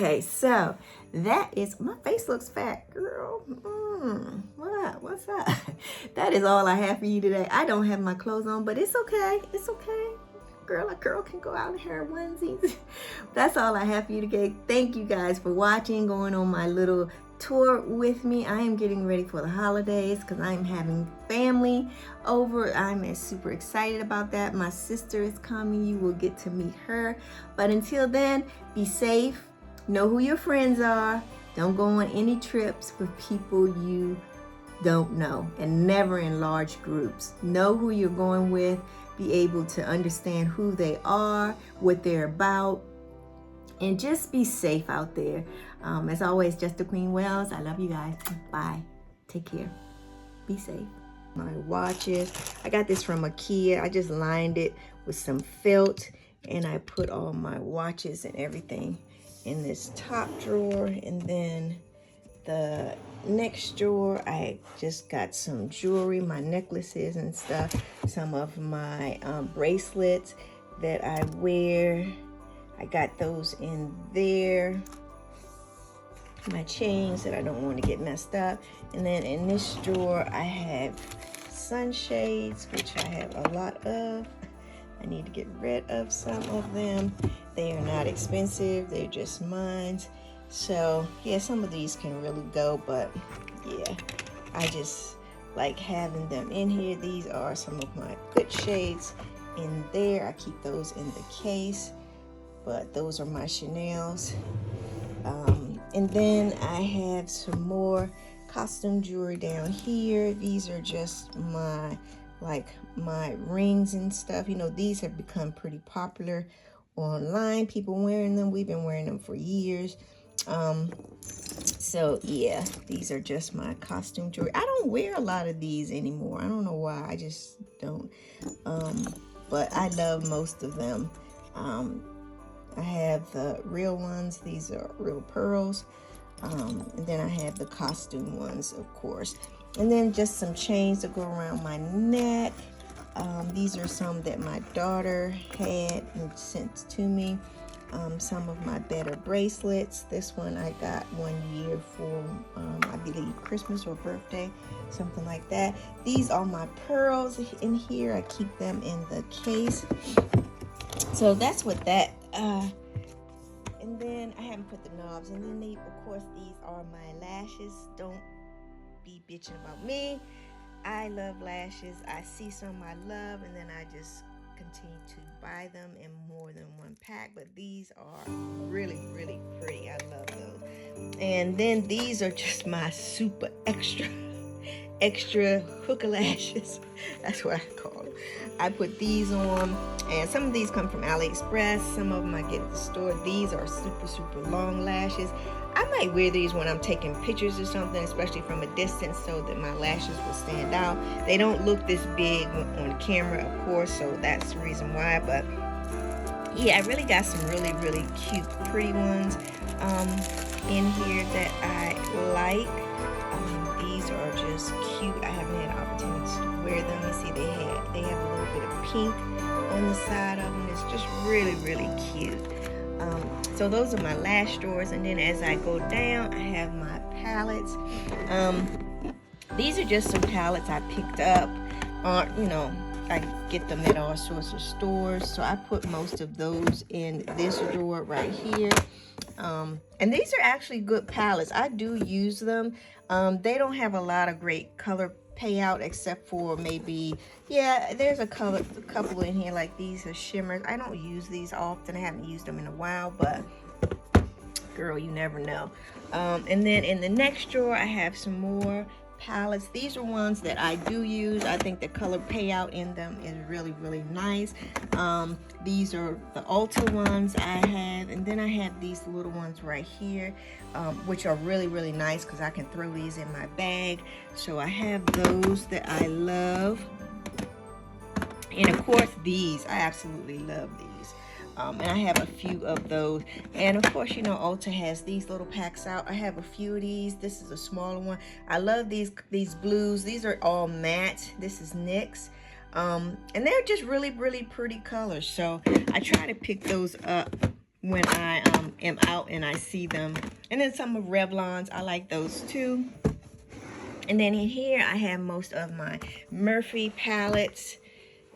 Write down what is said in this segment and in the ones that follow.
Okay, so that is, my face looks fat, girl. What's up? That is all I have for you today. I don't have my clothes on, but it's okay. It's okay. A girl can go out in her onesies. That's all I have for you today. Thank you guys for watching, going on my little tour with me. I am getting ready for the holidays because I'm having family over. I'm super excited about that. My sister is coming. You will get to meet her. But until then, be safe. Know who your friends are. Don't go on any trips with people you don't know, and never in large groups. Know who you're going with. Be able to understand who they are, what they're about, and just be safe out there. As always, Just the Queen Wells. I love you guys. Bye. Take care. Be safe. My watches. I got this from IKEA. I just lined it with some felt, and I put all my watches and everything in this top drawer. And then the next drawer, I just got some jewelry, my necklaces and stuff, some of my bracelets that I wear. I got those in there. My chains that I don't want to get messed up. And then in this drawer, I have sunshades, which I have a lot of. I need to get rid of some of them. They are not expensive, they're just mine. So yeah, some of these can really go, but yeah, I just like having them in here. These are some of my good shades in there. I keep those in the case, but those are my Chanel's. And then I have some more costume jewelry down here. These are just my rings and stuff. You know, these have become pretty popular online. People wearing them. We've been wearing them for years. So yeah, these are just my costume jewelry. I don't wear a lot of these anymore. I don't know why. I just don't. But I love most of them. I have the real ones. These are real pearls. And then I have the costume ones, of course. And then just some chains to go around my neck. These are some that my daughter had and sent to me. Some of my better bracelets. This one I got 1 year for, I believe, Christmas or birthday, something like that. These are my pearls in here. I keep them in the case. So that's what that, and then I haven't put the knobs. And then of course, these are my lashes. Don't be bitching about me. I love lashes. I see some I love, and then I just continue to buy them in more than one pack. But these are really, really pretty. I love those. And then these are just my super extra hook lashes. That's what I call them. I put these on, and some of these come from AliExpress. Some of them I get at the store. These are super long lashes. I might wear these when I'm taking pictures or something, especially from a distance, so that my lashes will stand out. They don't look this big on camera, of course, so that's the reason why. But yeah, I really got some really cute, pretty ones in here that I like. These are just cute. I haven't had opportunities to wear them. You see, they have a little bit of pink on the side of them. It's just really cute. So those are my lash drawers. And then as I go down, I have my palettes. These are just some palettes I picked up. You know, I get them at all sorts of stores. So I put most of those in this drawer right here. And these are actually good palettes. I do use them. They don't have a lot of great color payout, except for maybe, yeah, there's a couple in here, like these are shimmers. I don't use these often. I haven't used them in a while, but girl, you never know. And then in the next drawer, I have some more palettes. These are ones that I do use. I think the color payout in them is really nice. These are the Ulta ones I have, and then I have these little ones right here, which are really nice because I can throw these in my bag. So I have those that I love, and of course these, I absolutely love these. And I have a few of those. And of course, you know, Ulta has these little packs out. I have a few of these. This is a smaller one. I love these blues. These are all matte. This is NYX. And they're just really pretty colors. So I try to pick those up when I am out and I see them. And then some of Revlon's, I like those too. And then in here, I have most of my Murphy palettes.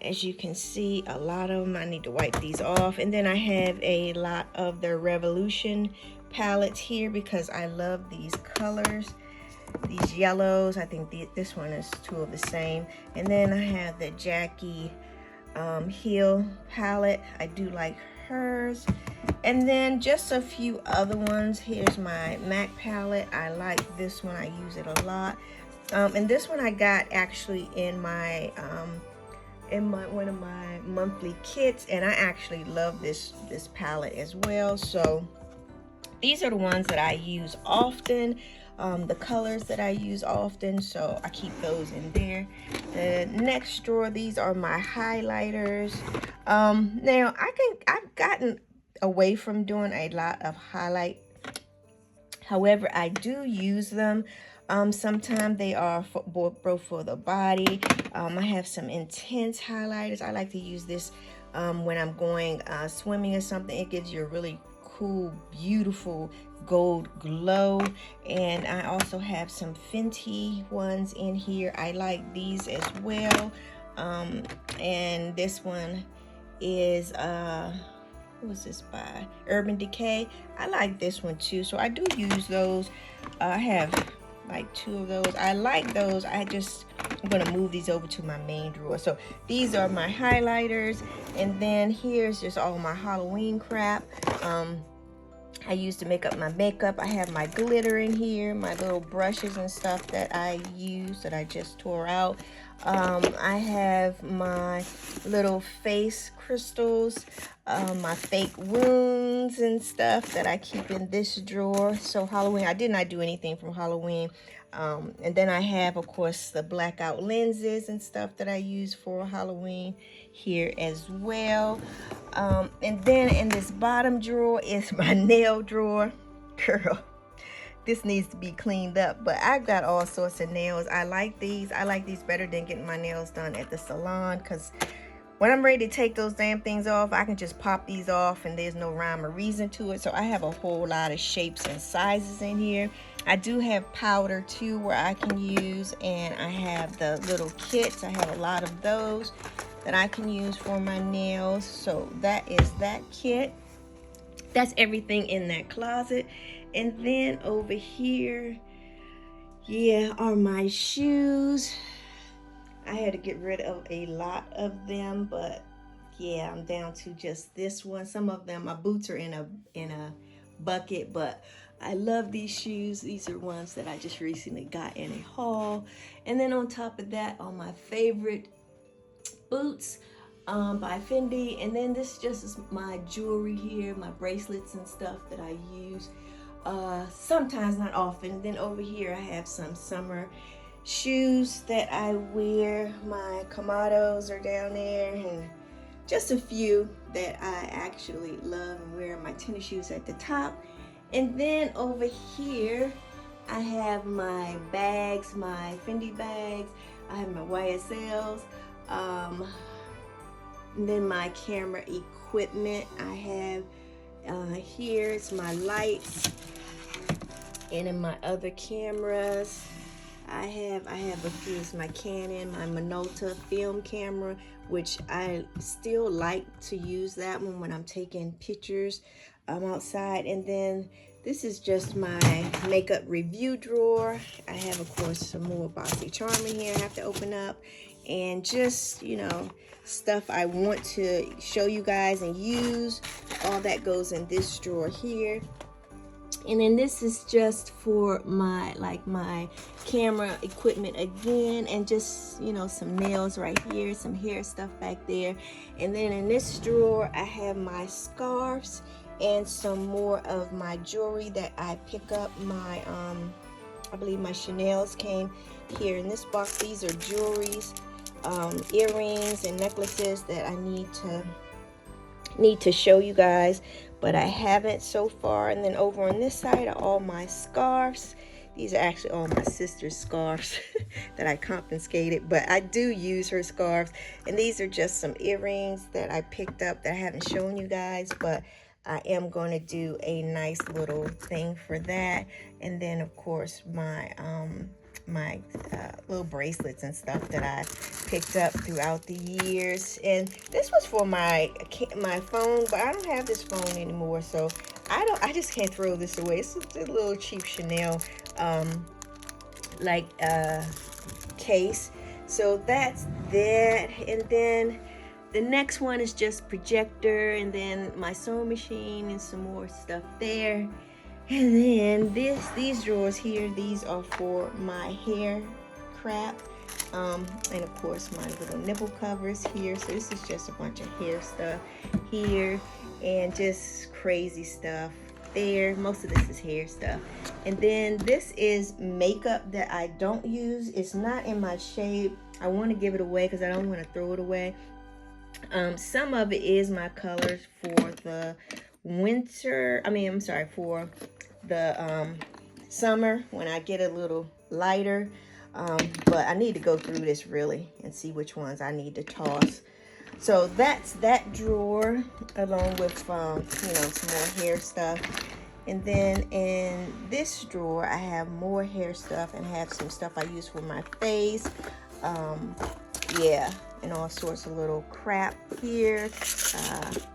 As you can see, a lot of them. I need to wipe these off. And then I have a lot of the Revolution palettes here because I love these colors. These yellows, I think this one is two of the same. And then I have the Jackie Hill palette. I do like hers. And then just a few other ones. Here's my MAC palette. I like this one. I use it a lot. And this one I got actually in my one of my monthly kits, and I actually love this palette as well. So these are the ones that I use often, the colors that I use often, so I keep those in there. The next drawer, these are my highlighters. Now I've gotten away from doing a lot of highlight. However, I do use them. Sometimes they are both for the body. I have some intense highlighters. I like to use this when I'm going swimming or something. It gives you a really cool, beautiful gold glow. And I also have some Fenty ones in here. I like these as well. And this one is who is this by? Urban Decay. I like this one too, so I do use those. I have like two of those. I like those. I'm gonna move these over to my main drawer. So these are my highlighters, and then here's just all my Halloween crap. I use to make up my makeup. I have my glitter in here, my little brushes and stuff that I use that I just tore out. I have my little face crystals, my fake wounds and stuff that I keep in this drawer. So Halloween, I did not do anything from Halloween. And then I have, of course, the blackout lenses and stuff that I use for Halloween here as well. And then in this bottom drawer is my nail drawer. Girl, this needs to be cleaned up, but I've got all sorts of nails. I like these. I like these better than getting my nails done at the salon, because when I'm ready to take those damn things off, I can just pop these off and there's no rhyme or reason to it. So I have a whole lot of shapes and sizes in here. I do have powder too where I can use, and I have the little kits. I have a lot of those that I can use for my nails. So that is that kit. That's everything in that closet. And then over here, yeah, are my shoes. I had to get rid of a lot of them, but yeah, I'm down to just this one. Some of them, my boots are in a bucket, but I love these shoes. These are ones that I just recently got in a haul. And then on top of that are my favorite boots by Fendi. And then this just is my jewelry here, my bracelets and stuff that I use sometimes, not often. Then over here I have some summer shoes that I wear. My Kamados are down there, and just a few that I actually love and wear. My tennis shoes at the top. And then over here I have my bags, my Fendi bags. I have my YSLs. And then my camera equipment. I have here's my lights, and in my other cameras I have a few. It's my Canon, my Minolta film camera, which I still like to use that one when I'm taking pictures outside. And then this is just my makeup review drawer. I have, of course, some more Bossy Charm in here I have to open up, and just, you know, stuff I want to show you guys and use. All that goes in this drawer here. And then this is just for my camera equipment again, and just, you know, some nails right here, some hair stuff back there. And then in this drawer I have my scarves and some more of my jewelry that I pick up. My I believe my Chanel's came here in this box. These are jewelries, earrings and necklaces that I need to show you guys, but I haven't so far. And then over on this side are all my scarves. These are actually all my sister's scarves that I confiscated, but I do use her scarves. And these are just some earrings that I picked up that I haven't shown you guys, but I am going to do a nice little thing for that. And then of course my little bracelets and stuff that I picked up throughout the years. And this was for my phone, but I don't have this phone anymore, so I just can't throw this away. It's just a little cheap Chanel case. So that's that. And then the next one is just projector, and then my sewing machine and some more stuff there. And then these drawers here, these are for my hair crap. And of course my little nipple covers here. So this is just a bunch of hair stuff here and just crazy stuff there. Most of this is hair stuff. And then this is makeup that I don't use. It's not in my shade. I want to give it away because I don't want to throw it away. Some of it is my colors for the winter. For the summer when I get a little lighter. But I need to go through this really and see which ones I need to toss. So that's that drawer, along with some more hair stuff. And then in this drawer I have more hair stuff and have some stuff I use for my face. Yeah, and all sorts of little crap here.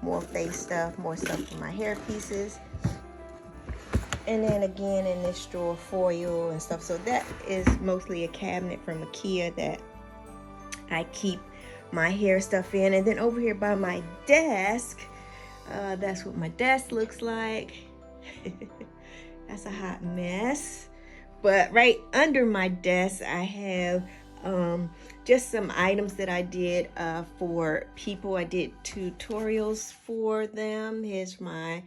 More face stuff, more stuff for my hair pieces. And then again in this drawer, foil and stuff. So that is mostly a cabinet from IKEA that I keep my hair stuff in. And then over here by my desk, that's what my desk looks like. That's a hot mess. But right under my desk I have just some items that I did for people. I did tutorials for them. Here's my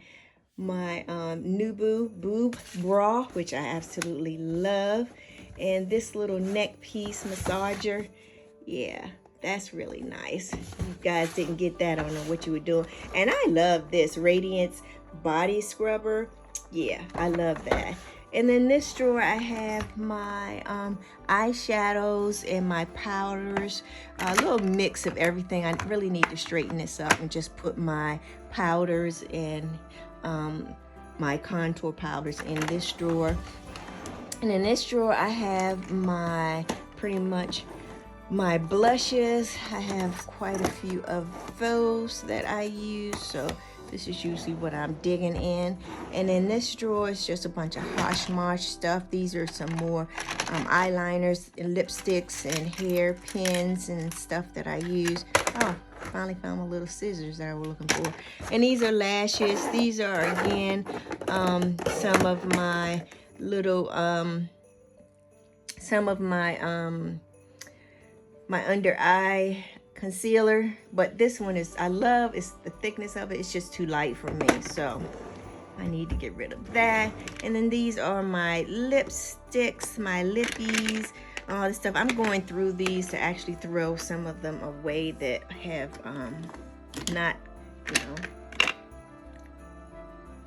Nubu boob bra, which I absolutely love, and this little neck piece massager. Yeah, that's really nice. You guys didn't get that, I don't know what you were doing. And I love this Radiance body scrubber. Yeah, I love that. And then this drawer I have my eyeshadows and my powders, a little mix of everything. I really need to straighten this up and just put my powders and my contour powders in this drawer. And in this drawer I have pretty much my blushes. I have quite a few of those that I use, so this is usually what I'm digging in. And in this drawer is just a bunch of Poshmark stuff. These are some more eyeliners and lipsticks and hair pins and stuff that I use. Oh, finally found my little scissors that I was looking for. And these are lashes. These are again some of my little my under eye concealer, but this one is, I love, it's the thickness of it. It's just too light for me, so I need to get rid of that. And then these are my lipsticks, my lippies, all this stuff. I'm going through these to actually throw some of them away that have not,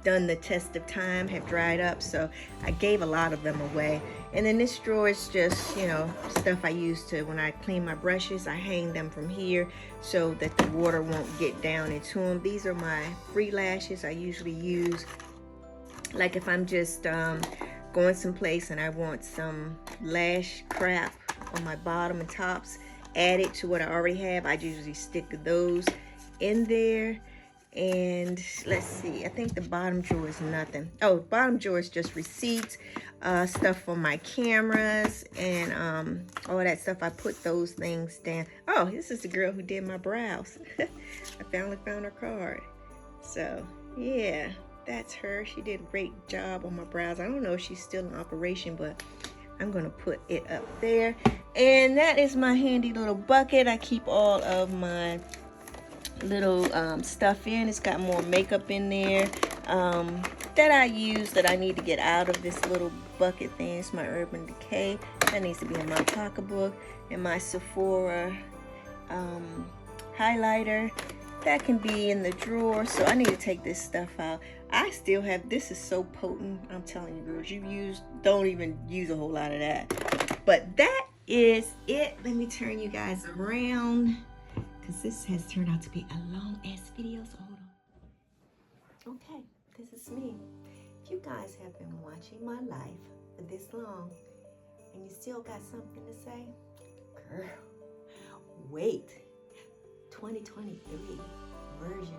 done the test of time, have dried up, so I gave a lot of them away. And then this drawer is just, stuff I use to, when I clean my brushes, I hang them from here so that the water won't get down into them. These are my free lashes I usually use, like if I'm just going someplace and I want some lash crap on my bottom and tops added to what I already have, I usually stick those in there. And let's see, I think the bottom drawer is nothing. Oh, bottom drawer is just receipts, stuff for my cameras and all that stuff. I put those things down. Oh, this is the girl who did my brows. I finally found her card. So yeah, that's her. She did a great job on my brows. I don't know if she's still in operation, but I'm gonna put it up there. And that is my handy little bucket. I keep all of my little stuff in. It's got more makeup in there that I use that I need to get out of this little bucket thing. It's my Urban Decay. That needs to be in my pocketbook. And my Sephora highlighter. That can be in the drawer. So I need to take this stuff out. I still have, this is so potent. I'm telling you, girls, don't even use a whole lot of that. But that is it. Let me turn you guys around, because this has turned out to be a long ass video, so hold on. Okay, this is me. If you guys have been watching my life for this long and you still got something to say, girl, wait. 2023 version